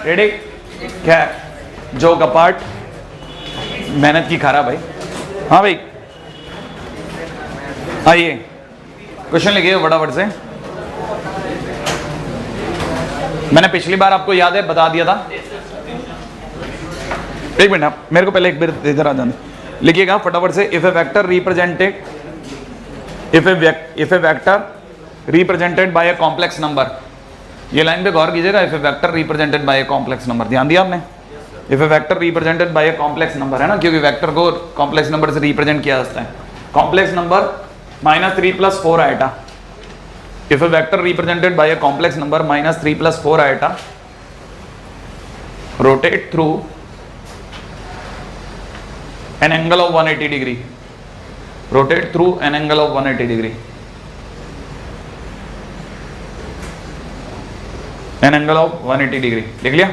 Ready? क्या joke apart, मेहनत की खारा भाई। हाँ भाई आइए क्वेश्चन लिखिए फटाफट से। मैंने पिछली बार आपको याद है बता दिया था। एक मिनट आप मेरे को पहले एक बार इधर आ जाने लिखिएगा फटाफट से। If A vector represented if A vector represented by a complex number, ये लाइन पे गौर कीजिएगा। If A vector represented by a complex number, ध्यान दिया आपने? If A vector represented by a complex number, है ना, क्योंकि वेक्टर को कॉम्प्लेक्स नंबर से रिप्रेजेंट किया जाता है। Complex number -3 + 4 आएटा। If a vector represented by a complex number -3 + 4 iota rotate through an angle of 180 degree, rotate through an angle of 180 degree, an angle of 180 degree, लिख लिया?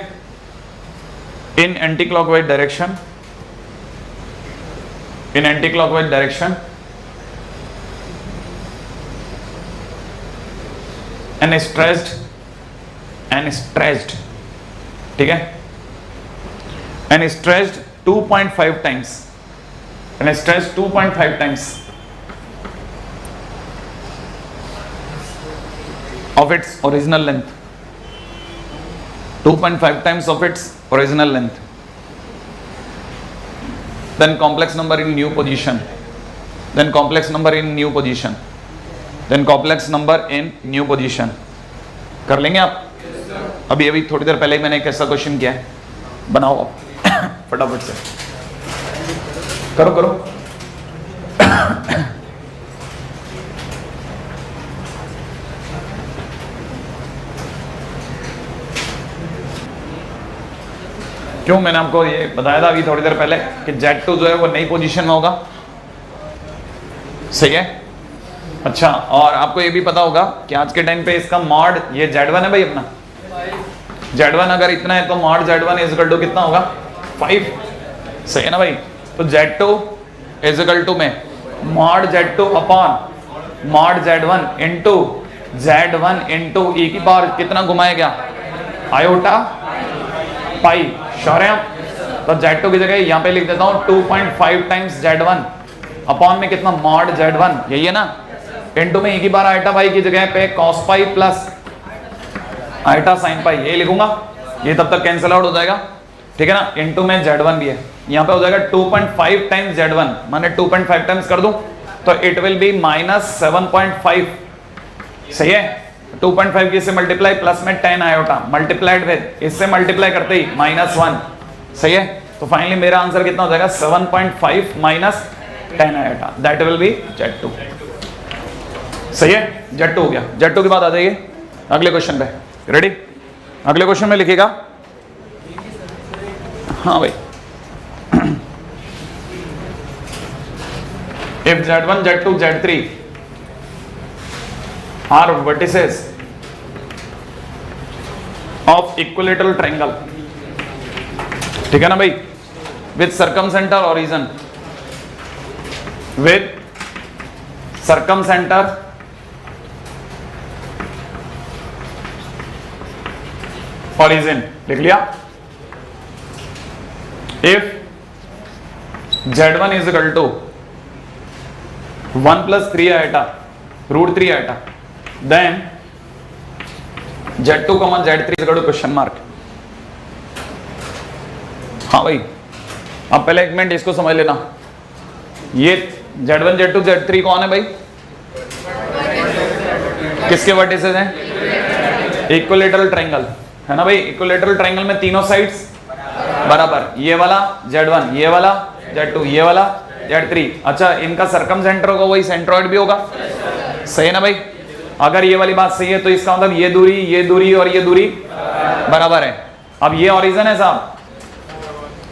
In anti-clockwise direction, in anti-clockwise direction and stretched, ठीक है, and stretched 2.5 times, and stretched 2.5 times of its original length, 2.5 times of its original length, then complex number in new position, then complex number in new position, then complex number in new position। कर लेंगे आप? अभी अभी थोड़ी देर पहले ही मैंने एक ऐसा क्वेश्चन किया है, बनाओ आप फटाफट से, करो करो। क्यों मैंने आपको ये बताया था अभी थोड़ी देर पहले कि Z2 जो है वो नई पोजीशन में होगा, सही है? अच्छा, और आपको ये भी पता होगा कि आज के टाइम पे इसका मॉड, ये Z1 है भाई अपना, Z1 अगर इतना है तो मॉड Z1 इज टू कितना होगा? 5, सही है ना भाई? तो Z2 इज टू में mod Z2 upon mod Z1 into Z1 into e की पावर कितना घुमाया गया? आयोटा पाई। श्योर है आप? तो Z2 की जगह यहाँ पे लिख देता हूँ 2.5 टाइम्स Z1 अपॉन में कितना? मॉड Z1, यही है ना? इंटू में e की बार आइटा पाई की जगह पे cos pi plus iota sin pi, ये लिखूंगा। ये तब तक कैंसिल आउट हो जाएगा, ठीक है ना? इंटू में Z1 भी है, यहाँ पे हो जाएगा 2.5 टाइम्स Z1, माने 2.5 टाइम्स कर दूं तो इट विल बी -7.5, सही है? 2.5 की इससे मल्टीप्लाई प्लस में 10 आयोटा मल्टीप्लाइड विद इससे मल्टीप्लाई करते ही -1, सही है? तो फाइनली मेरा आंसर कितना हो जाएगा? 7.5 - 10 iota, that will be Z2, सही है? Z2 हो गया। Z2 के बाद आ जाइए अगले क्वेश्चन पे, रेडी? अगले क्वेश्चन में लिखिएगा। हाँ भाई, if Z1, Z2, Z3 are vertices of equilateral triangle, ठीक है ना भाई, with circumcenter origin, with circumcenter origin, लिख लिया? If Z1 is equal to 1 + 3 iota √3 iota, then Z2, Z3 is equal to question mark। हाँ भाई, अब पहले एक मिनट इसको समझ लेना। ये Z1, Z2, Z3 कौन है भाई? किसके वर्टिसेस हैं? इक्विलैटरल ट्रायंगल, है ना भाई? इक्विलैटरल ट्रायंगल में तीनों साइड्स बराबर, ये वाला Z1, ये वाला Z2, ये वाला Z3। अच्छा, इनका सर्कमसेंटर होगा वही सेंट्रॉइड भी होगा, सही है ना भाई? अगर ये वाली बात सही है तो इसका मतलब ये दूरी और ये दूरी बराबर है। अब ये ओरिजिन है साहब,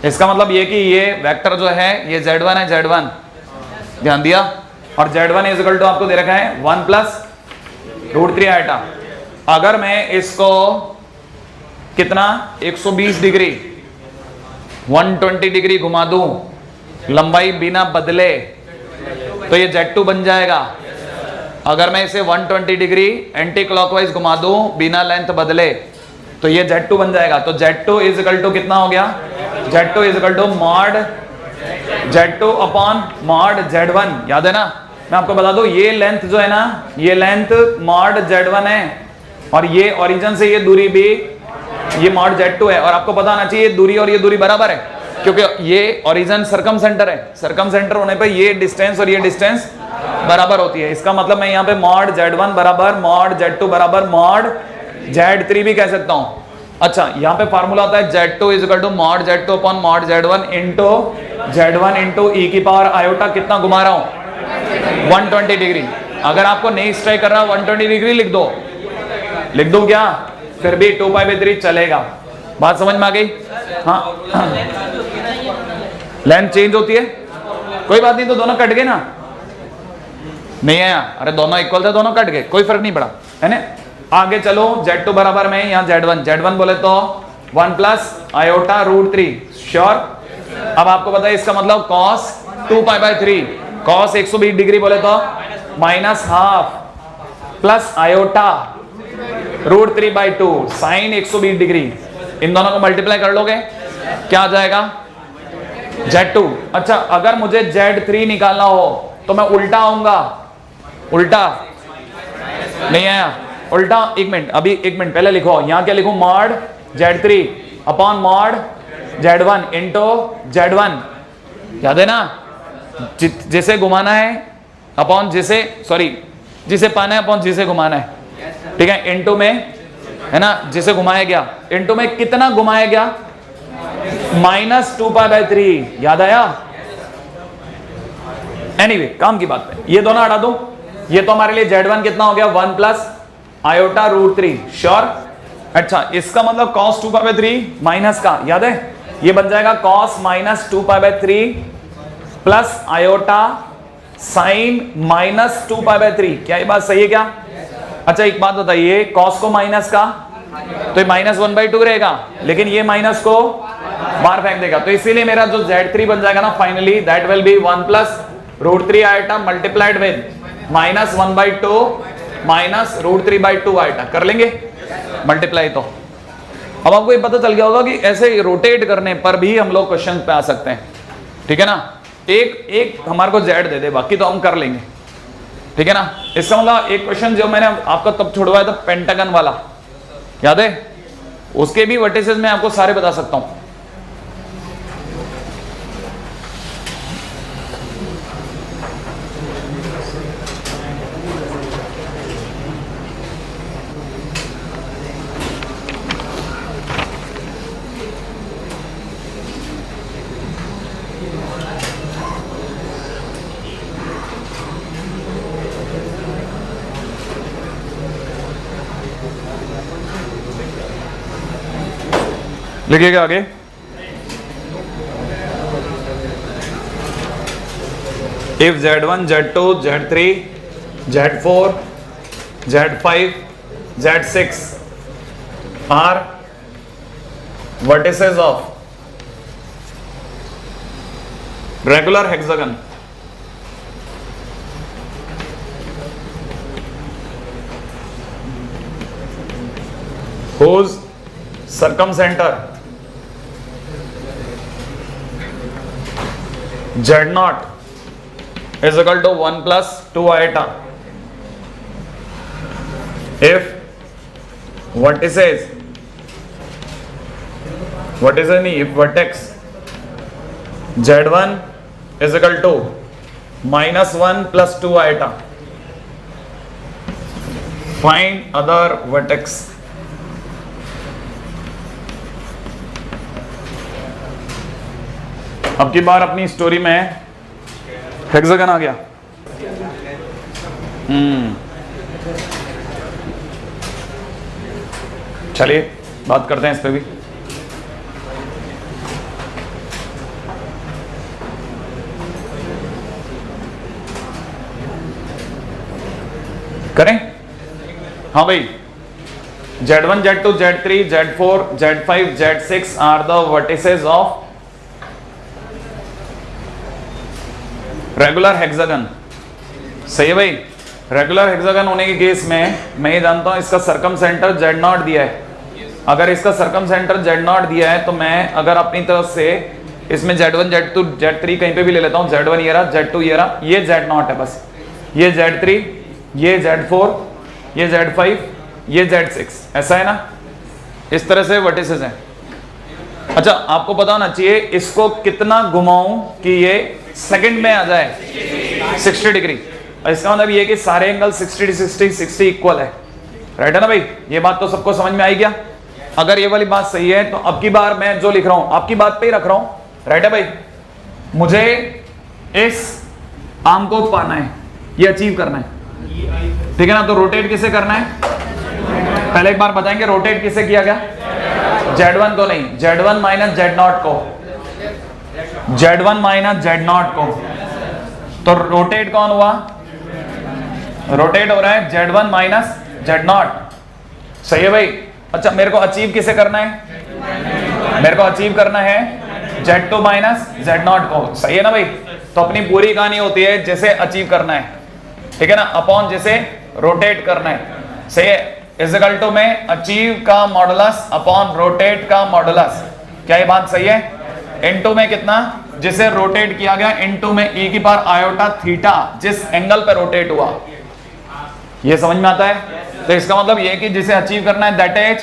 इसका मतलब ये कि ये वेक्टर जो है ये Z1 है, Z1, ध्यान दिया? और Z1 इज इक्वल टू आपको दे रखा है 1 + √3 आइटा। अगर मैं इसको कितना 120 डिग्री 120 डिग्री घुमा दूं लंबाई बिना बदले तो ये Z2 बन जाएगा। अगर मैं इसे 120 डिग्री एंटी क्लॉकवाइज घुमा दूं बिना लेंथ बदले तो ये Z2 बन जाएगा। तो Z2 इज इक्वल टू कितना हो गया, Z2 is equal to mod Z2 upon mod Z1। याद है ना, मैं आपको बता दूं ये लेंथ जो है ना, ये लेंथ मॉड Z1 है और ये ओरिजिन से ये दूरी भी ये मॉड Z2 है। और आपको पता होना चाहिए ये दूरी और ये दूरी बराबर है, क्योंकि ये ओरिजिन सर्कम सेंटर है। सर्कम सेंटर होने पे ये डिस्टेंस और ये डिस्टेंस बराबर होती है। इसका मतलब मैं यहाँ पे मॉड Z1 बराबर मॉड Z2 बराबर मॉड Z3 भी कह सकता हूँ। अच्छा, यहाँ पे फार्मूला होता है Z2 is equal to mod Z2 upon mod Z1 into Z1 into e की पावर आयोटा कितना घुमा रहा हूँ 120 डिग्री। अगर आपको नहीं स्ट्राइक कर रहा 120 डिग्री लिख दो क्या, फिर भी 2π/3 चलेगा। बात समझ में आ गई? हाँ, लेंथ चेंज होती है, कोई बात नहीं, तो दोनों कट गए ना, नहीं आया, अरे दोनों इक्वल थे, दोनों कट गए, कोई फर्क नहीं पड़ा, है ना। आगे चलो, Z2 बराबर में यहाँ Z1 बोले तो 1 प्लस आयोटा √3 श्योर। अब आपको पता है इसका मतलब cos 2π/3 cos 120 डिग्री बोले तो -½ प्लस आयोटा √3/2 साइन 120 डिग्री। इन दोनों को मल्टीप्लाई कर लोगे क्या आ जाएगा Z2। अच्छा, अगर मुझे Z3 निकालना हो तो मैं उल्टा आऊंगा, उल्टा नहीं आया, उल्टा एक मिनट पहले लिखो, यहां क्या लिखूं, mod Z3 upon mod Z1 into Z1। याद है ना, जिसे घुमाना है अपॉन जिसे पाना है अपॉन जिसे घुमाना है, ठीक है, इंटू में है ना, जिसे घुमाया गया, इंटू में कितना घुमाया गया -2π/3। याद आया? एनीवे, काम की बात है, ये दोनों हटा दो। ये तो हमारे लिए Z1 कितना हो गया 1 प्लस आयोटा √3 श्योर। अच्छा, इसका मतलब cos 2π/3 माइनस का, याद है, ये बन जाएगा cos -2π/3 प्लस आयोटा साइन -2π/3। क्या ये बात सही है क्या? अच्छा, एक बात बताइए, cos को माइनस का तो ये -1/2 रहेगा, लेकिन ये माइनस को बाहर फेंक देगा, तो इसीलिए मेरा जो Z3 बन जाएगा ना finally, that will be 1 plus √3 iota multiplied with -1/2 minus √3/2 iota. कर लेंगे मल्टीप्लाई। तो अब आपको ये पता चल गया होगा कि ऐसे रोटेट करने पर भी हम लोग क्वेश्चन पे आ सकते हैं, ठीक है ना। एक हमारे को Z दे दे, बाकी तो हम कर लेंगे, ठीक है ना। इसका मतलब एक क्वेश्चन जो मैंने आपका तब छुड़वाया था पेंटागन वाला, याद है, उसके भी वर्टिसेस मैं आपको सारे बता सकता हूं। लिखिएगा आगे, if Z1 Z2 Z3 Z4 Z5 Z6 are vertices of regular hexagon, whose circumcenter Z0 is equal to 1 plus 2 iota, if vertices, if vertex Z1 is equal to -1 plus 2 iota, find other vertex। अब की बार अपनी story में hexagon आ गया। चलिए बात करते हैं इस पे भी। करें? हाँ भाई, Z1 Z2 Z3 Z4 Z5 Z6 are the vertices of regular hexagon. सही है भाई, रेगुलर हेक्सागन होने के केस में मैं ये जानता हूं इसका सर्कम सेंटर Z0 दिया है, अगर इसका सरकम सेंटर Z0 दिया है तो मैं अगर अपनी तरफ से इसमें Z1 Z2 Z3 कहीं पे भी ले लेता हूँ, Z1 ये रहा, Z2 ये रहा, ये Z0 है बस, ये Z3, ये Z4, ये Z5, ये Z6, ऐसा है ना। इस तरह से वर्टिसेस हैं। अच्छा आपको पता होना चाहिए इसको कितना घुमाऊं कि ये सेकंड में आ जाए 60 डिग्री। इसका मतलब ये कि सारे एंगल 60 इक्वल है, राइट है ना भाई। ये बात तो सबको समझ में आई क्या? अगर ये वाली बात सही है तो अब की बार मैं जो लिख रहा हूं आपकी बात पे ही रख रहा हूं, राइट है भाई। मुझे इस आर्म को पाना है, ये अचीव करना है, ठीक है ना। तो रोटेट किसे करना है, पहले एक बार बताएंगे रोटेट किसे किया गया। Z1 को नहीं, Z1 माइनस Z0 को, Z1 माइनस Z0 को। तो रोटेट कौन हुआ, रोटेट हो रहा है Z1 माइनस Z0, सही है भाई। अच्छा मेरे को अचीव किसे करना है, मेरे को अचीव करना है Z2 माइनस Z0 को, सही है ना भाई। तो अपनी पूरी कहानी होती है जैसे अचीव करना है, ठीक है ना, अपॉन जैसे रोटेट करना है, सही है। इक्वल टू में अचीव का मॉडुलस अपॉन रोटेट का मॉडुलस, क्या ये बात सही है। इनटू में कितना, जिसे रोटेट किया गया, इनटू में e की पावर आयोटा थीटा, जिस एंगल पे रोटेट हुआ। ये समझ में आता है। तो इसका मतलब ये कि जिसे अचीव करना है that is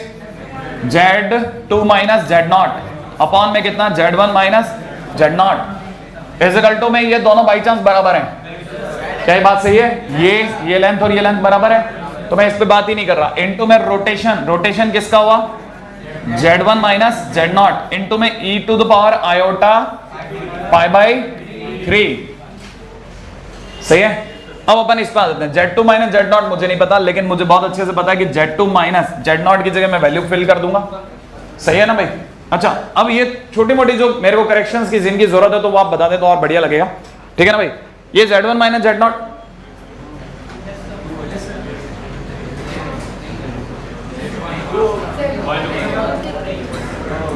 Z2 minus Z0 upon में कितना Z1 minus Z0 equal to में ये दोनों बाई चांस बराबर हैं, क्या ये बात सही है। ये लेंथ और ये लेंथ बराबर है, तो मैं इस पे बात ही नहीं कर रहा। इनटू में रोटेशन, रोटेशन किसका हुआ Z1 माइनस Z0 इनटू में e to the power iota π/3, सही है। अब अपन इस पर आ जाते हैं। Z2 माइनस Z0 मुझे नहीं पता, लेकिन मुझे बहुत अच्छे से पता है कि Z2 माइनस Z0 की जगह मैं वैल्यू फिल कर दूंगा, सही है ना भाई। अच्छा अब ये छोटी मोटी जो मेरे को करेक्शंस की जिनकी जरूरत है तो वो आप बता दे तो और बढ़िया लगेगा, ठीक है ना भाई। ये Z1 माइनस Z0,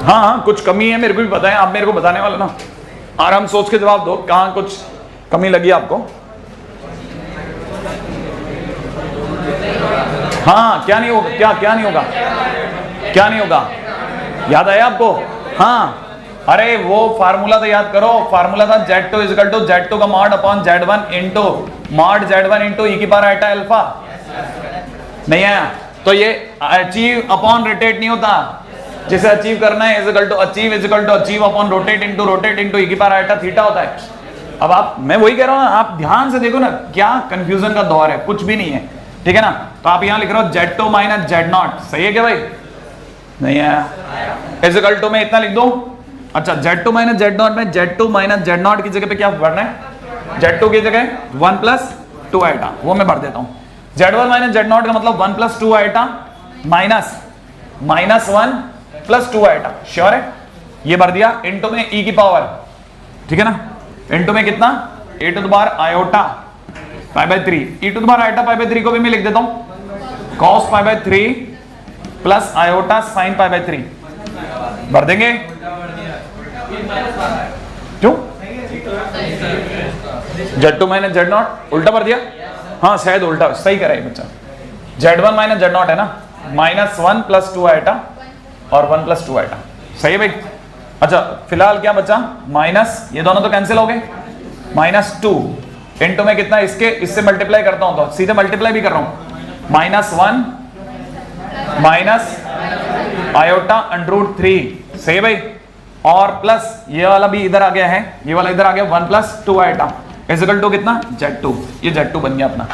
हाँ कुछ कमी है मेरे को भी पता है, आप मेरे को बताने वाले ना, आराम सोच के जवाब दो कहां कुछ कमी लगी आपको। हाँ क्या नहीं होगा, क्या नहीं होगा, क्या नहीं होगा, याद आया आपको। हाँ अरे वो फार्मूला तो याद करो, फार्मूला था Z2 इक्वल टू Z2 का mod upon Z1 into mod Z1 into e की पावर आयोटा अल्फा, नहीं आया। तो ये अचीव अपॉन रोटेट नहीं होता, जिसे अचीव करना है equal to achieve upon rotate into e की पावर आयोटा थीटा होता है। अब आप, मैं वही कह रहा हूं ना, आप ध्यान से देखो ना, क्या कंफ्यूजन का दौर है, कुछ भी नहीं है, ठीक है ना। तो आप यहां लिख रहे हो Z2 माइनस Z0, सही है क्या भाई, नहीं है। इक्वल टू में इतना लिख दो। अच्छा Z2 माइनस Z0 में Z2 माइनस Z0 की जगह पे क्या भरना है, Z2 की जगह 1 प्लस 2 आयोटा, वो मैं भर देता हूं। Z1 माइनस Z0 का मतलब 1 plus 2 iota minus 1 plus 2 iota, sure है, ये भर दिया। इनटू में e की पावर, ठीक है ना, इनटू में कितना a to the power iota π/3, e to the power iota π/3 को भी मैं लिख देता हूं cos π/3 प्लस आयोटा sin π/3, भर देंगे क्यों। Z2 माइनस Z0 उल्टा भर दिया, हाँ शायद उल्टा, सही करा है बच्चा। Z1 माइनस Z0 है ना, -1 प्लस 2 आयोटा और 1 प्लस 2 आयोटा, सही है भाई। अच्छा फिलहाल क्या बचा, माइनस, ये दोनों तो कैंसिल हो गए, -2 इनटू में कितना, इससे मल्टीप्लाई करता हूं तो सीधे मल्टीप्लाई भी कर रहा हूं, -1 माइनस आयोटा √3, सही है भाई। और प्लस ये वाला भी इधर आ गया है, ये वाला इधर आ गया 1 प्लस 2 आयोटा इक्वल टू कितना Z2, ये Z2 बन गया अपना,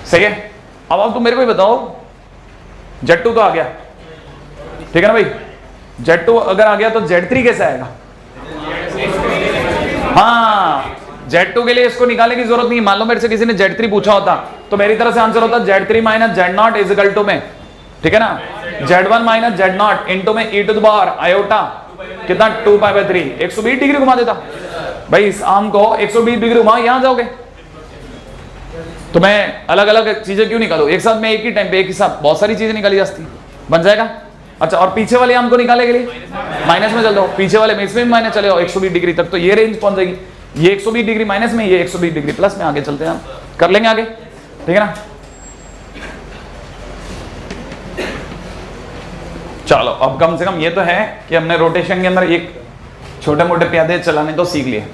सही है। अब तुम मेरे को बताओ, Z2 तो आ गया, ठीक है ना भाई। Z2 अगर आ गया तो Z3 कैसे आएगा, हाँ Z2 के लिए इसको निकालने की जरूरत नहीं। मान लो मेरे से किसी ने Z3 पूछा होता तो मेरी तरफ से आंसर होता Z3 minus Z0 equal to में, ठीक है ना, Z1 माइनस Z0 इनटू में e to the power iota कितना 2π/3, 120 डिग्री घुमा देता भाई। इस आर्म को 120 डिग्री घुमा, यहां जाओगे तो मैं अलग अलग चीजें क्यों निकालू, एक साथ में एक ही टाइम पे एक ही साथ बहुत सारी चीजें निकाली जाती, बन जाएगा। अच्छा और पीछे वाले आर्म को निकालने के लिए माइनस में चल जाओ, पीछे वाले में इसमें भी माइनस चले जाओ 120 डिग्री तक, तो ये रेंज पहुंच जाएगी। ये 120 डिग्री माइनस में, ये 120 डिग्री प्लस में, आगे चलते हैं, हम कर लेंगे आगे, ठीक है ना। चलो अब कम से कम ये तो है कि हमने रोटेशन के अंदर एक छोटे मोटे प्यादे चलाने तो सीख लिए।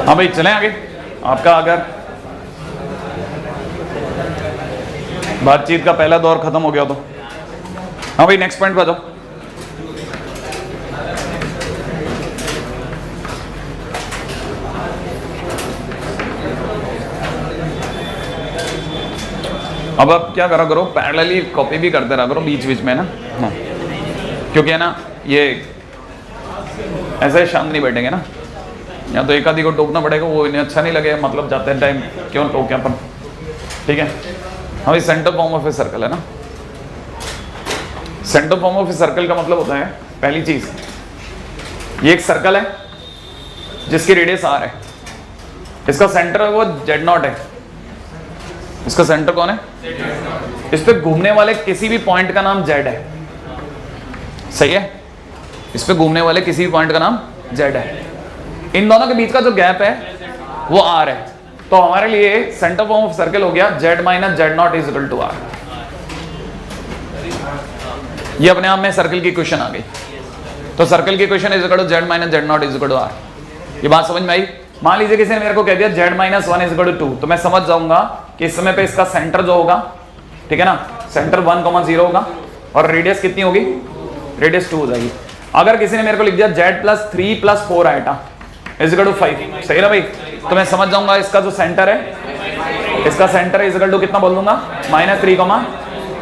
हाँ भाई चलें आगे। आपका अगर बातचीत का पहला दौर खत्म हो गया तो हाँ भाई नेक्स्ट पॉइंट पे जाओ। अब आप क्या करा करो, पैरेलली कॉपी भी करते रहा करो बीच बीच में ना। हाँ क्योंकि है ना ये ऐसे शांत नहीं बैठेंगे ना, या तो एक आदि को टोकना पड़ेगा, वो इन्हें अच्छा नहीं लगेगा, मतलब जाते हैं टाइम क्यों टोके अपन। ठीक है हाँ भाई centre form of a circle है ना। Centre form of a circle का मतलब होता है पहली चीज, ये एक सर्कल है जिसकी रेडियस r है, इसका सेंटर है वो z0 है। इसका सेंटर कौन है? इस पे घूमने वाले किसी भी पॉइंट का नाम z है। सही है, इस पे घूमने वाले किसी भी पॉइंट का नाम z है। इन दोनों के बीच का जो गैप है वो r है। तो हमारे लिए सेंटर फॉर्म ऑफ सर्कल हो गया z minus z0 is equal to r। ये अपने आप में सर्कल की इक्वेशन आ गई। तो सर्कल की equation is equal to z minus z0 is equal to r। ये बात समझ में आई? मान लीजिए किसी ने मेरे को कह दिया z minus 1 is equal to 2, तो मैं समझ जाऊंगा कि इस समय पे इसका सेंटर जो होगा, ठीक है ना, सेंटर 1,0 होगा और रेडियस कितनी होगी? रेडियस 2 हो जाएगी। अगर किसी ने मेरे को लिख दिया z plus 3 plus 4 iota is equal to 5, सही ना भाई, तो मैं समझ जाऊंगा इसका जो सेंटर है, इसका सेंटर इज इक्वल टू कितना बोल दूंगा? -3,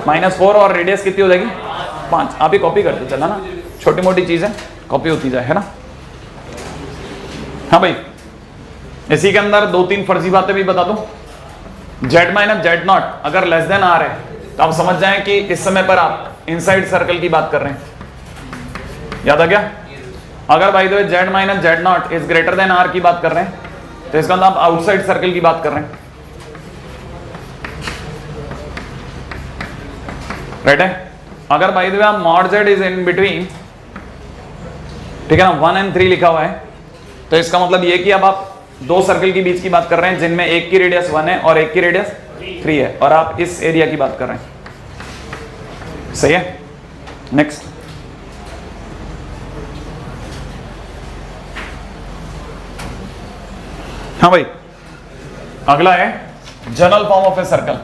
-4 और रेडियस कितनी हो जाएगी? 5। आप ही कॉपी करते चला ना, छोटी मोटी चीजें कॉपी होती जाए, है ना। हाँ भाई इसी के अंदर 2-3 फर्जी बातें भी बता दूं। z माइनस z0 अगर लेस देन r है तो आप समझ जाएं कि इस समय पर आप इनसाइड सर्कल की बात कर रहे हैं। याद आ गया? अगर by the way z minus z0 is greater than r की बात कर रहे हैं तो इसका मतलब आप आउटसाइड सर्कल की बात कर रहे हैं। राइट है? अगर बाय द वे आप mod z is in between, ठीक है ना, 1 और 3 लिखा हुआ है, तो इसका मतलब ये कि अब आप दो सर्कल के बीच की बात कर रहे हैं जिनमें एक की रेडियस 1 है और एक की रेडियस 3 है, और आप इस एरिया की बात कर रहे हैं। सही है? नेक्स्ट हाँ भाई अगला है general form of a circle.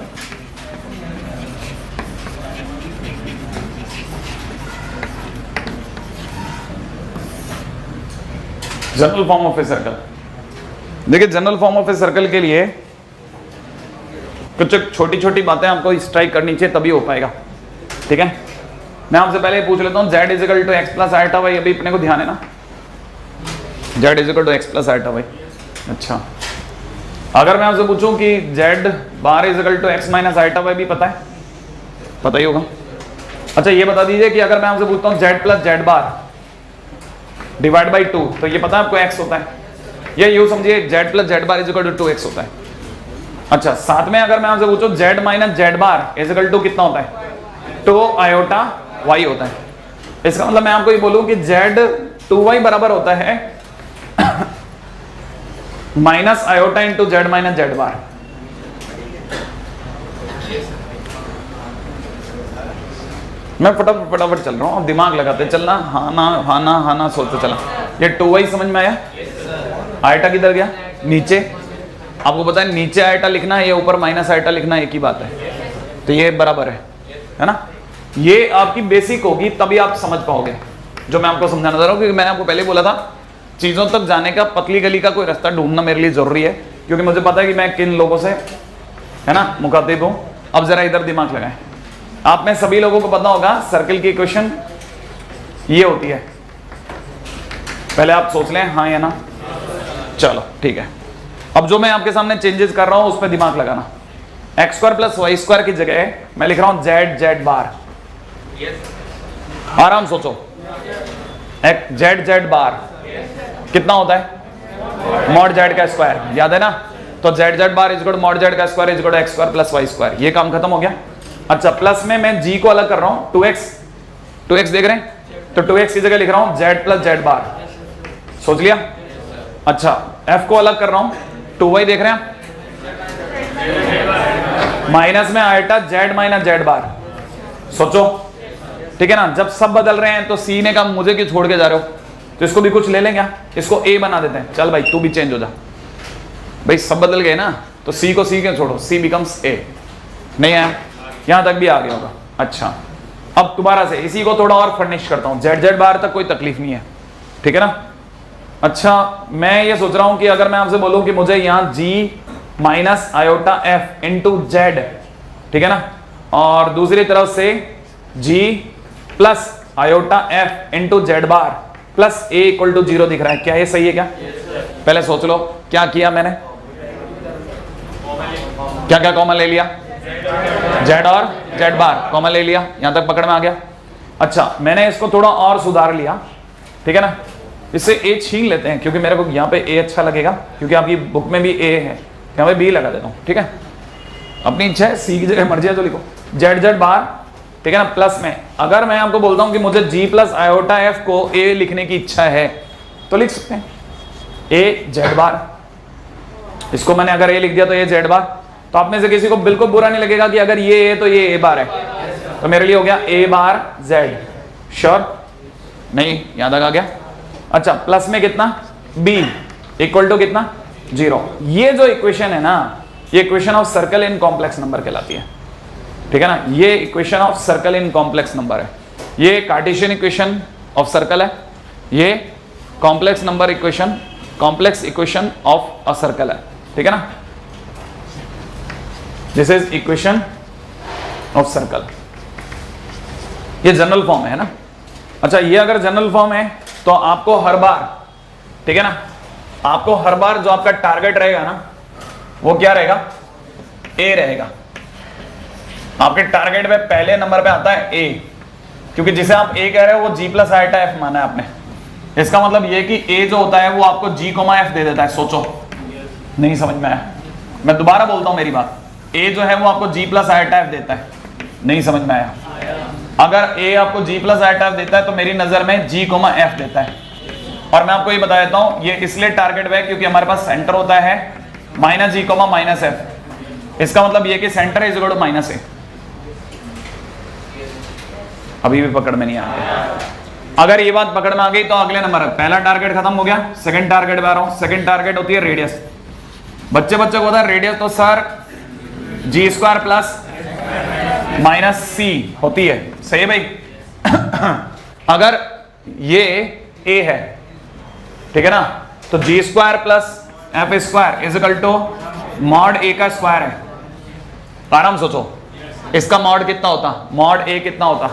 General form of a circle, देखिए general form of a circle के लिए कुछ छोटी छोटी बातें आपको स्ट्राइक करनी चाहिए तभी हो पाएगा। ठीक है, मैं आपसे पहले पूछ लेता हूं z is equal to x plus iota y, अभी अपने को ध्यान है ना, z is equal to x plus iota y. अच्छा, अगर मैं आपसे पूछूं कि z bar is equal to x minus iota y, भी पता है? पता ही होगा। अच्छा ये बता दीजिए कि अगर मैं आपसे पूछता हूं z plus z bar divide by 2, तो ये पता है आपको x होता है? ये यूं समझिए z plus z bar is equal to 2x होता है। अच्छा, साथ में अगर मैं आपसे पूछूं z minus z bar is equal to कितना होता है? 2 आयोटा y होता है। इसका मतलब मैं आपको ये बोलूं कि z 2y बराबर होता है minus iota into z minus z बार। मैं फटाफट चल रहा हूं, अब दिमाग लगाते चलना, हाँ ना सोचते चला। ये 2y समझ में आया? आयटा किधर गया? नीचे। आपको पता है नीचे आयटा लिखना है या ऊपर माइनस आयटा लिखना है, एक ही बात है, तो ये बराबर है ना। ये आपकी बेसिक होगी तभी आप समझ पाओगे जो मैं आपको समझाना चाह रहा हूँ, क्योंकि मैंने आपको पहले बोला था चीजों तक जाने का पतली गली का कोई रास्ता ढूंढना मेरे लिए जरूरी है, क्योंकि मुझे पता है कि मैं किन लोगों से, है ना, मुखातिब हूं। अब जरा इधर दिमाग लगाएं। आप में सभी लोगों को पता होगा सर्कल की इक्वेशन ये होती है, पहले आप सोच लें हाँ या ना। चलो ठीक है, अब जो मैं आपके सामने चेंजेस कर रहा हूं उस पर दिमाग लगाना। X square plus y square की जगह मैं लिख रहा हूं z बार। आराम सोचो, z बार कितना होता है? मॉड z का स्क्वायर, याद है ना। तो z bar is equal to mod z का square is equal to x square plus y square. ये काम खत्म हो गया। अच्छा, प्लस में मैं g को अलग कर रहा हूं 2x, 2x देख रहे हैं, तो 2x की जगह लिख रहा हूं z प्लस जेड बार, सोच लिया। अच्छा f को अलग कर रहा हूं, 2y देख रहे हैं, माइनस में आएटा z माइनस जेड बार, सोचो, ठीक है ना। जब सब बदल रहे हैं तो c ने कहा मुझे क्यों छोड़ के जा रहे हो, तो इसको भी कुछ ले लें क्या, इसको a बना देते हैं, चल भाई तू भी चेंज हो जा, भाई सब बदल गए ना, तो c को c क्यों छोड़ो, c बिकम्स a, नहीं है, यहां तक भी आ गया होगा। अच्छा अब दोबारा से इसी को थोड़ा और फर्निश करता हूं, जेड जेड बार तक कोई तकलीफ नहीं है, ठीक है ना। अच्छा मैं ये सोच रहा हूं कि अगर मैं आपसे बोलूं कि मुझे यहां g minus iota f into z, ठीक है ना, और दूसरी तरफ से g plus iota f into z bar plus a equal to 0 दिख रहा है, क्या ये सही है क्या? पहले सोच लो क्या किया मैंने, क्या क्या कॉमन ले लिया, z और जेड बार कॉमन ले लिया, यहां तक पकड़ में आ गया। अच्छा मैंने इसको थोड़ा और सुधार लिया, ठीक है ना, इससे a छीन लेते हैं क्योंकि मेरे को यहां पे a अच्छा लगेगा, क्योंकि आपकी बुक में भी a है, यहां पे b लगा देता हूं, ठीक है, अपनी इच्छा है, c की जगह मर्जी है तो लिखो, जेड जेड बार, ठीक है ना, प्लस में अगर मैं आपको बोलता हूं कि मुझे g प्लस आयोटा f को a लिखने की इच्छा है तो लिख सकते हैं a जेड बार, इसको मैंने अगर a लिख दिया तो a जेड बार, तो आप में से किसी को बिल्कुल बुरा नहीं लगेगा कि अगर ये a तो ये a बार है, तो मेरे लिए हो गया a बार z, श्योर नहीं, यहां तक आ गया। अच्छा प्लस में कितना b इक्वल टू कितना 0, ये जो इक्वेशन है ना, ये equation of circle in complex number कहलाती है, ठीक है ना, ये equation of circle in complex number है, ये कार्टेशियन इक्वेशन ऑफ सर्कल है, ये complex number equation, complex equation of a circle है, ठीक है ना, this is equation of circle, ये जनरल फॉर्म है ना। अच्छा ये अगर जनरल फॉर्म है तो आपको हर बार, ठीक है ना, आपको हर बार जो आपका टारगेट रहेगा ना वो क्या रहेगा, ए रहेगा, आपके टारगेट पे पहले नंबर पे आता है ए, क्योंकि जिसे आप ए कह रहे हो वो g प्लस आयोटा एफ माना है आपने, इसका मतलब ये कि ए जो होता है वो आपको g कोमा एफ दे देता है, सोचो नहीं समझ में आया, मैं दोबारा बोलता हूं मेरी बात, ए जो है वो आपको g प्लस आयोटा एफ देता है, नहीं समझ में आया, अगर a आपको g प्लस आयोटा एफ देता है तो मेरी नजर में g कोमा एफ देता है, और मैं आपको ये बता देता हूं ये इसलिए टारगेट है क्योंकि हमारे पास सेंटर होता है minus g comma minus f, इसका मतलब ये कि centre is equal to minus a, अभी भी पकड़ में नहीं आ गया, अगर ये बात पकड़ में आ गई तो अगले नंबर है, पहला टारगेट खत्म हो गया, सेकंड टारगेट पे आ रहा हूं, सेकंड टारगेट होती है रेडियस, बच्चे को होता है रेडियस, तो सर जी स्क्वायर प्लस माइनस सी होती है, सही है भाई अगर ये a है, ठीक है ना, तो g square plus f square is equal to mod a का स्क्वायर है, आराम सोचो इसका मॉड कितना होता, मॉड a कितना होता,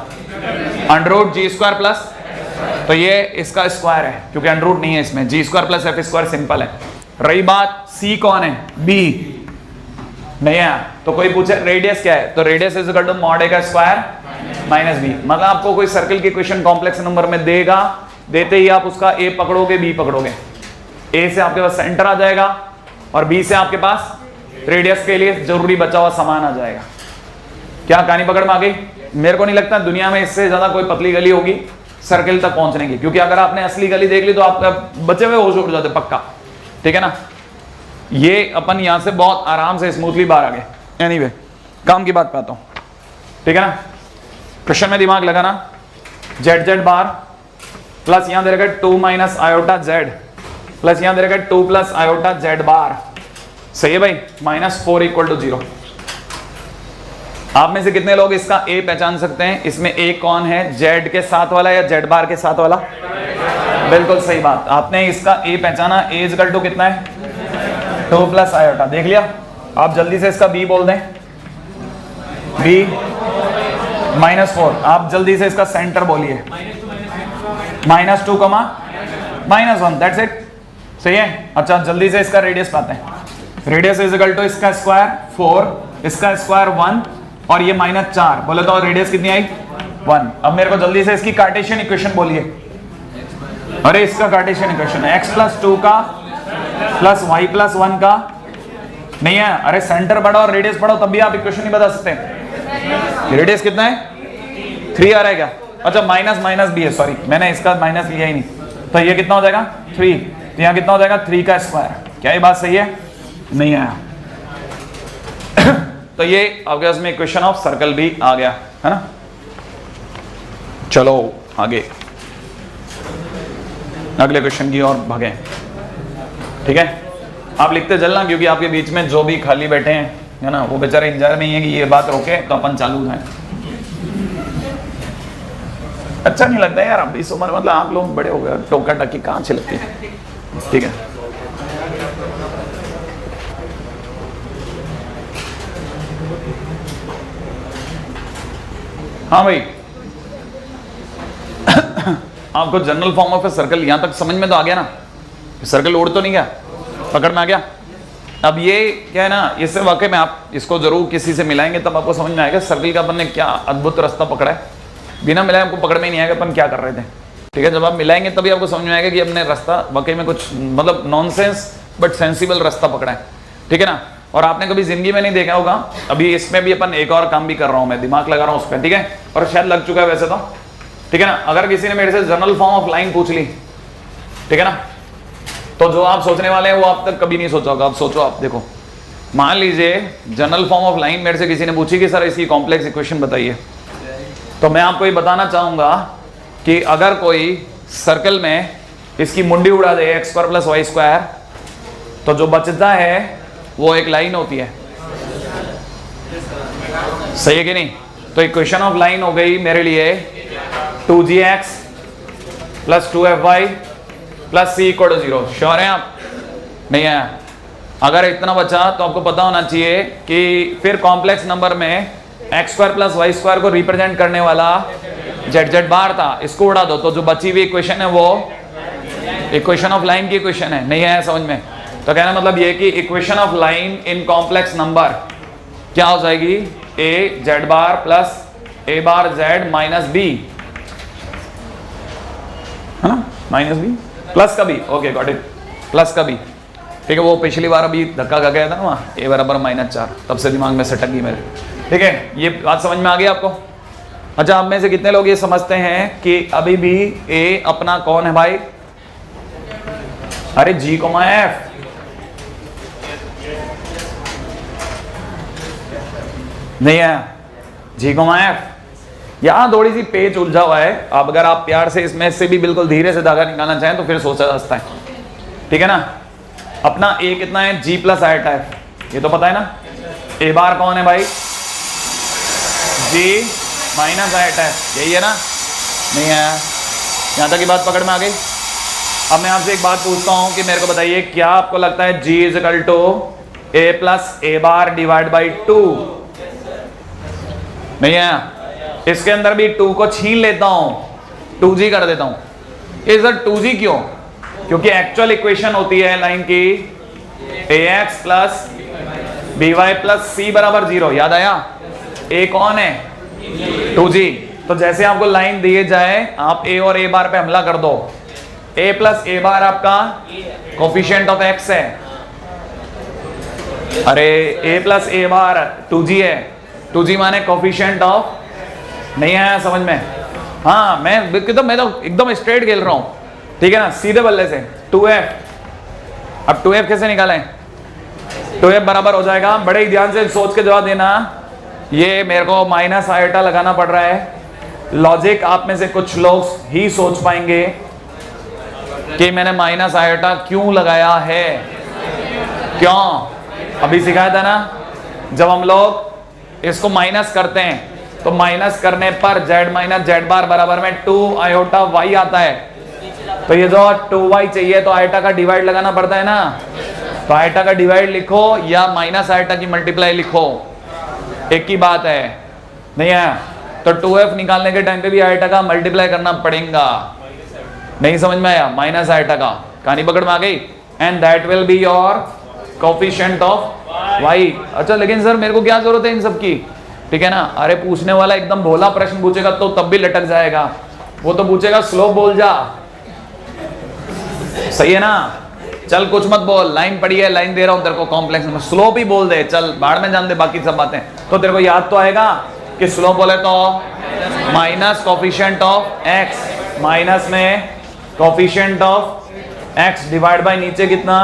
अंडर रूट जी स्क्वायर प्लस, तो ये इसका स्क्वायर है क्योंकि अंडर रूट नहीं है इसमें, g square plus f square simple है। रही बात c कौन है, b नहीं है, तो कोई पूछे रेडियस क्या है, तो radius is equal to mod a का स्क्वायर माइनस b, मतलब आपको कोई सर्कल की इक्वेशन कॉम्प्लेक्स नंबर में देगा, देते ही आप उसका a पकड़ोगे b पकड़ोगे, a से आपके पास सेंटर आ जाएगा और b से आपके पास रेडियस के लिए जरूरी बचा हुआ सामान आ जाएगा। क्या कहानी पकड़ में आ गई? मेरे को नहीं लगता दुनिया में इससे ज्यादा कोई पतली गली होगी सर्कल तक पहुंचने की, क्योंकि अगर आपने असली गली देख ली तो आपका बचे हुए होश उड़ जाते पक्का, ठीक है ना। ये अपन यहां से बहुत आराम से स्मूथली बाहर आ गए। एनीवे काम की बात पे आता हूं, ठीक है ना। क्वेश्चन में दिमाग लगाना, जेड जेड बार प्लस यहां दे रखा 2 माइनस आयोटा जेड प्लस यहां दे रखा 2 प्लस आयोटा जेड बार, सही है भाई, -4 इक्वल टू 0। आप में से कितने लोग इसका ए पहचान सकते हैं? इसमें ए कौन है, जेड के साथ वाला या जेड बार के साथ वाला? बिल्कुल सही बात, आपने इसका ए पहचाना। ए इज इक्वल टू कितना है, 2 प्लस आयोटा, देख लिया। आप जल्दी से इसका बी बोल दें, बी -4। आप जल्दी से इसका सेंटर बोलिए, -2 कमा -1, दैट्स इट, सही है। अच्छा जल्दी से इसका रेडियस पाते हैं, रेडियस इज इक्वल टू इसका स्क्वायर 4, इसका स्क्वायर 1 और ये -4, बोले तो रेडियस कितनी आई 1। अब मेरे को जल्दी से इसकी कार्टेशियन इक्वेशन बोलिए। अरे इसका कार्टेशियन इक्वेशन है x+2 का प्लस y+1 का, नहीं है। अरे सेंटर पढ़ो और रेडियस पढ़ो तब भी आप इक्वेशन नहीं बता सकते। रेडियस कितना है 3 आ रहा है क्या? अच्छा माइनस माइनस भी है, सॉरी मैंने इसका माइनस लिया ही नहीं। तो ये कितना हो जाएगा 3, तो यहाँ कितना हो जाएगा 3 का स्क्वायर। क्या ये बात सही है? नहीं आया। तो ये आपके पास में इक्वेशन ऑफ सर्कल भी आ गया है ना। चलो आगे अगले क्वेश्चन की ओर भागें। ठीक है, आप लिखते चलना, क्योंकि आपके बीच में जो भी खाली बैठे हैं है ना, वो बेचारे इंतजार में ही है कि ये बात रोके तो अपन चालू हैं। अच्छा नहीं लगता यार, अब इस उम्र मतलब आप लोग बड़े हो गए, टोका टकी कहाँ अच्छी लगती है। ठीक है, हाँ भाई आपको general form of a circle यहां तक समझ में तो आ गया ना। सर्कल उड़ तो नहीं गया, पकड़ में आ गया। अब ये क्या है ना, इससे वाकई में आप इसको जरूर किसी से मिलाएंगे तब आपको समझ में आएगा सर्कल का अपन ने क्या अद्भुत रास्ता पकड़ा है। बिना मिलाए आपको पकड़ में ही नहीं आएगा अपन क्या कर रहे थे। ठीक है, जब आप मिलाएंगे तभी आपको समझ में आएगा कि अपने रास्ता वाकई में कुछ मतलब नॉनसेंस बट सेंसिबल रास्ता पकड़ा है। ठीक है ना, और आपने कभी जिंदगी में नहीं देखा होगा, अभी इसमें भी अपन एक और काम भी कर रहा हूं, मैं दिमाग लगा रहा हूं उस पर। ठीक है, और शायद लग चुका है वैसे तो। ठीक है ना, अगर किसी ने मेरे से जनरल फॉर्म ऑफ लाइन पूछ ली, ठीक है ना, तो जो आप सोचने वाले हैं वो आप तक कभी नहीं सोचा होगा। आप सोचो, आप देखो, मान लीजिए जनरल फॉर्म ऑफ लाइन मेरे से किसी ने पूछी कि सर इसकी कॉम्प्लेक्स इक्वेशन बताइए, तो मैं आपको ये बताना चाहूंगा कि अगर कोई सर्कल में इसकी मुंडी उड़ा दे x square plus y square, तो जो बचता है वो एक लाइन होती है। सही है कि नहीं? तो इक्वेशन ऑफ लाइन हो गई मेरे लिए 2gx plus 2fy plus c equal to 0। Sure हैं आप? नहीं है? अगर इतना बचा तो आपको पता होना चाहिए कि फिर कॉम्प्लेक्स नंबर में x square plus y square को रिप्रेजेंट करने वाला जेड जेड बार था, इसको उड़ा दो तो जो बची हुई इक्वेशन है वो इक्वेशन ऑफ लाइन की इक्वेशन है। नहीं है समझ में? तो कहना मतलब ये कि equation of line in complex number क्या हो जाएगी, a z bar plus a bar z minus b, है ना, माइनस बी प्लस का b. Okay got it, plus का बी। ठीक है, वो पिछली बार अभी धक्का खा गया था ना वहाँ, ए बराबर -4, तब से दिमाग में सटक गई मेरे। ठीक है, ये बात समझ में आ गई आपको? अच्छा, आप में से कितने लोग ये समझते हैं कि अभी भी ए अपना कौन है भाई? अरे जी कोमा एफ। नहीं है? जी कोमा एफ यहां थोड़ी सी पेच उलझा हुआ है। अब अगर आप प्यार से इसमें से भी बिल्कुल धीरे से धागा निकालना चाहें तो फिर सोचा जा सकता है। ठीक है ना, अपना ए कितना है, जी प्लस आयटा है, ये तो पता है ना। ए बार कौन है भाई? जी माइनस आयटा है, यही है ना? नहीं है? यहां तक की बात पकड़ में आ गई। अब मैं आपसे एक बात पूछता हूं कि मेरे को बताइए, क्या आपको लगता है g is equal to a plus a bar divide by 2? नहीं है? इसके अंदर भी 2 को छीन लेता हूं, 2g कर देता हूं। इस 2g क्यों? क्योंकि एक्चुअल इक्वेशन होती है लाइन की ax plus by plus c बराबर 0। याद आया? a कौन है? 2g। तो जैसे आपको लाइन दिए जाए आप a और a बार पे हमला कर दो। a प्लस a बार आपका कोफिशिएंट ऑफ x है। अरे a plus a bar 2g है, 2g माने कोफिशिएंट ऑफ, नहीं आया समझ में? हाँ, मैं तो एकदम स्ट्रेट खेल रहा हूं। ठीक है ना, सीधे बल्ले से 2f। अब 2f कैसे निकालें? 2f बराबर हो जाएगा, बड़े ही ध्यान से सोच के जवाब देना। ये मेरे को माइनस आयटा लगाना पड़ रहा है। लॉजिक आप में से कुछ लोग ही सोच पाएंगे कि मैंने माइनस आयटा क्यों लगाया है। क्यों? अभी सिखाया था ना, जब हम लोग इसको माइनस करते हैं तो माइनस करने पर z माइनस जेड बार बराबर में 2 आयोटा y आता है। तो ये जो 2y चाहिए तो आयटा का डिवाइड लगाना पड़ता है ना। तो आयटा का डिवाइड लिखो या माइनस आयटा की मल्टीप्लाई लिखो, एक ही बात है। नहीं है? तो 2f निकालने के टाइम पे भी आयटा का मल्टीप्लाई करना पड़ेगा। नहीं समझ में आया? माइनस आयटा का कहानी पकड़ में आ गई। And that will be your coefficient of y। अच्छा, लेकिन सर मेरे को क्या जरूरत है इन सब की? ठीक है ना, अरे पूछने वाला एकदम भोला प्रश्न पूछेगा तो तब भी लटक जाएगा। वो तो पूछेगा स्लोप बोल जा। सही है ना? चल कुछ मत बोल, लाइन पड़ी है, लाइन दे रहा हूं तेरे को कॉम्प्लेक्स में, स्लोप ही बोल दे, चल बाढ़ में जान दे बाकी सब बातें। तो तेरे को याद तो आएगा कि स्लोप बोले तो minus coefficient of x, minus में coefficient of x divide by नीचे कितना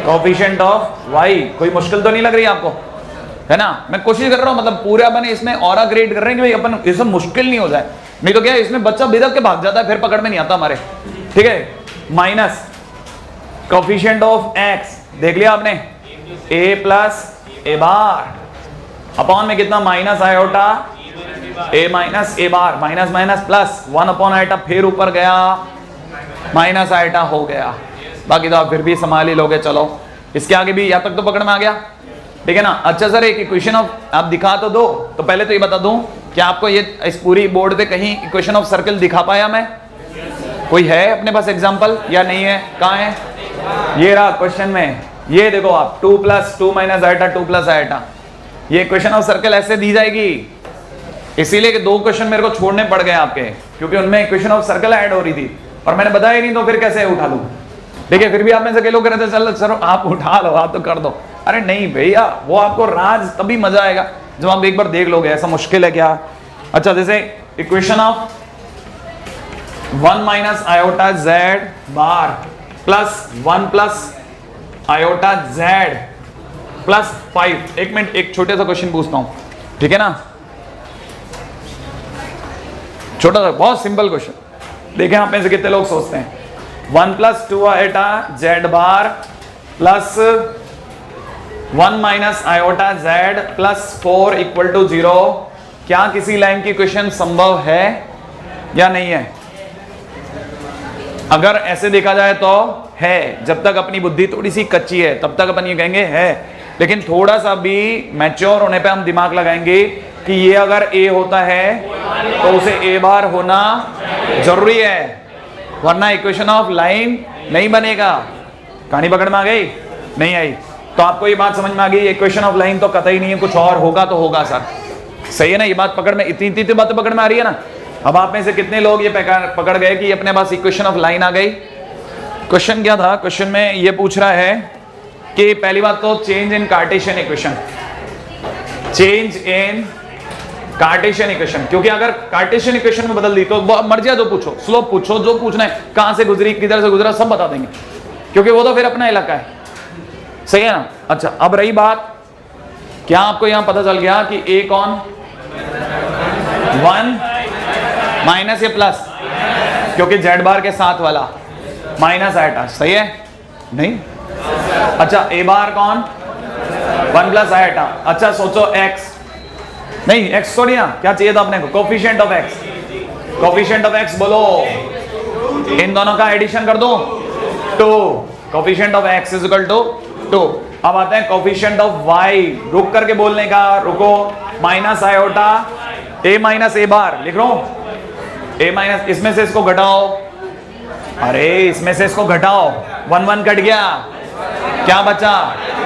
कोफिशिएंट ऑफ y। कोई मुश्किल तो नहीं लग रही आपको, है ना? मैं कोशिश कर रहा हूं, मतलब पूरे अपन इसमें ऑरा क्रिएट कर रहे हैं कि भाई अपन इसमें मुश्किल नहीं हो जाए, नहीं तो क्या है इसमें बच्चा बिदक के भाग जाता है, फिर पकड़ में नहीं आता हमारे। ठीक है, माइनस कोफिशिएंट ऑफ x देख लिया आपने, a plus a bar upon में कितना minus iota a minus A bar, minus minus plus 1 upon iota, फिर ऊपर गया माइनस आयोटा हो गया। बाकी तो आप फिर भी संभाल ही लोगे। चलो इसके आगे भी यहाँ तक तो पकड़ में आ गया, ठीक है ना? अच्छा सर एक इक्वेशन ऑफ आप दिखा तो दो, तो पहले तो ये बता दूं कि आपको ये इस पूरी बोर्ड पे कहीं इक्वेशन ऑफ सर्कल दिखा पाया मैं? कोई है अपने पास एग्जांपल या नहीं है? कहाँ है? ये रहा क्वेश्चन में, ये देखो आप 2 plus 2 minus iota 2 plus iota, ये इक्वेशन ऑफ सर्कल ऐसे दी जाएगी। इसीलिए कि 2 क्वेश्चन मेरे को छोड़ने पड़ गए आपके, क्योंकि उनमें इक्वेशन ऑफ सर्कल ऐड हो रही थी और मैंने बताया नहीं, तो फिर कैसे उठा लूं? ठीक है, फिर भी आप में से कई लोग कह रहे थे चलो सर आप उठा लो, आप तो कर दो। अरे नहीं भैया, वो आपको राज तभी मजा आएगा जब आप एक बार देख लोगे ऐसा मुश्किल है क्या। अच्छा जैसे equation of 1 minus iota z bar plus 1 plus iota z plus 5। एक मिनट, एक छोटे सा क्वेश्चन पूछता हूं, ठीक है ना? छोटा सा बहुत सिंपल क्वेश्चन, देखें आप में से कितने लोग सोचते हैं 1 plus 2 iota z bar plus 1 minus iota z plus 4 equal to 0, क्या किसी लाइन की इक्वेशन संभव है या नहीं है? अगर ऐसे देखा जाए तो है, जब तक अपनी बुद्धि थोड़ी सी कच्ची है तब तक अपन ये कहेंगे है, लेकिन थोड़ा सा भी मैच्योर होने पे हम दिमाग लगाएंगे कि ये अगर ए होता है तो उसे ए बार होना जरूरी है, वरना इक्वेशन ऑफ लाइन नहीं बनेगा। कहानी पकड़ में आ गई? नहीं आई? तो आपको ये बात समझ में आ गई, इक्वेशन ऑफ लाइन तो कतई नहीं है, कुछ और होगा तो होगा सर। सही है ना? ये बात पकड़ में, इतनी बात पकड़ में आ रही है ना? अब आप में से कितने लोग ये पकड़ गए कि अपने पास इक्वेशन ऑफ लाइन आ गई? क्वेश्चन क्या था? क्वेश्चन में ये पूछ रहा है कि पहली बात तो change in Cartesian equation, change in Cartesian equation, क्योंकि अगर कार्टेशियन इक्वेशन में बदल दी तो मर जाए, तो पूछो स्लोप पूछो, जो पूछना है, कहां से गुजरी किधर से गुजरा सब बता देंगे, क्योंकि वो तो फिर अपना इलाका है। सही है ना? अच्छा अब रही बात, क्या आपको यहां पता चल गया कि ए कौन 1 माइनस या प्लस, क्योंकि जेड बार के साथ वाला माइनस आयोटा, सही है? नहीं? अच्छा ए बार कौन 1 प्लस आयोटा। अच्छा सोचो x, नहीं x थोड़ी ना, क्या चाहिए था अपने को? Coefficient of x, coefficient of x बोलो, इन दोनों का एडिशन कर दो 2, coefficient of x is equal to 2। अब आते हैं कोफिशिएंट ऑफ y, रुक करके बोलने का, रुको, माइनस आयोटा a माइनस ए बार लिख रहा हूं, a माइनस, इसमें से इसको घटाओ, अरे इसमें से इसको घटाओ, 1 1 कट गया, क्या बचा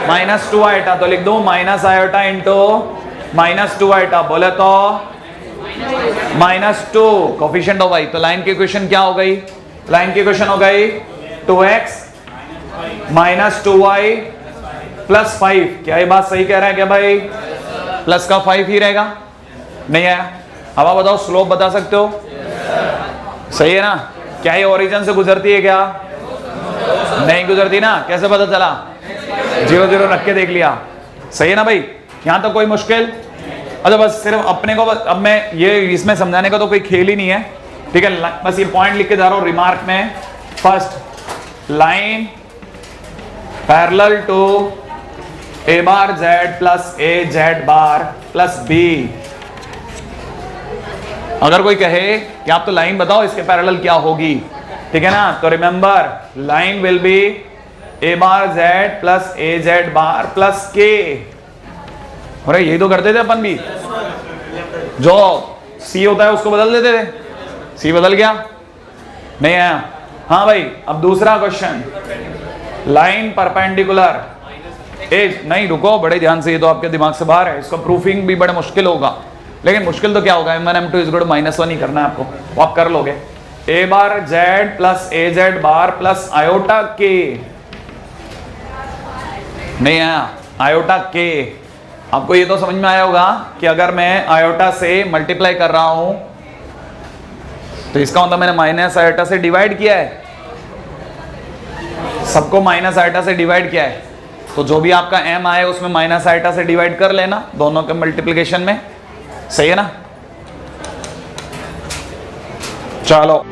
माइनस 2 आयोटा, तो लिख दो minus iota into minus 2 iota, बोले तो माइनस 2 कोफिशिएंट ऑफ y। तो लाइन की इक्वेशन क्या हो गई? लाइन की इक्वेशन हो गई 2x माइनस 2y प्लस 5। क्या ये बात सही कह रहा है क्या भाई? प्लस का 5 ही रहेगा, नहीं है? अब आप बताओ स्लोप बता सकते हो? सही है ना? क्या ये ओरिजिन से गुजरती है क्या? नहीं गुजरती ना, कैसे पता चला? 0 0 रख के देख लिया। सही है ना भाई? यहां तो कोई मुश्किल? अच्छा बस सिर्फ अपने को, अब मैं ये इसमें समझाने का तो कोई खेल ही नहीं है, ठीक है? बस ये पॉइंट लिख के जा रहा हूं रिमार्क में। First line parallel to a bar z plus a z bar plus b. अगर कोई कहे कि आप तो लाइन बताओ इसके पैरेलल क्या होगी, ठीक है ना? तो remember line will be A bar z plus a z bar plus के। अरे यही तो करते थे अपन भी, जो सी होता है उसको बदल देते थे, सी बदल गया नहीं आया? हाँ भाई। अब दूसरा क्वेश्चन, लाइन परपेंडिकुलर ए, नहीं रुको बड़े ध्यान से, ये तो आपके दिमाग से बाहर है, इसका प्रूफिंग भी बड़ा मुश्किल होगा, लेकिन मुश्किल तो क्या होगा, m1 m2 is equal to -1 ही करना है आपको, वो आप कर लोगे। ए bar z plus a z bar plus iota के, नहीं आया? आयोटा के आपको ये तो समझ में आया होगा कि अगर मैं आयोटा से मल्टीप्लाई कर रहा हूं तो इसका मतलब मैंने माइनस आयोटा से डिवाइड किया है, सबको माइनस आयोटा से डिवाइड किया है, तो जो भी आपका m आए उसमें माइनस आयोटा से डिवाइड कर लेना दोनों के मल्टीप्लिकेशन में, सही है ना। चलो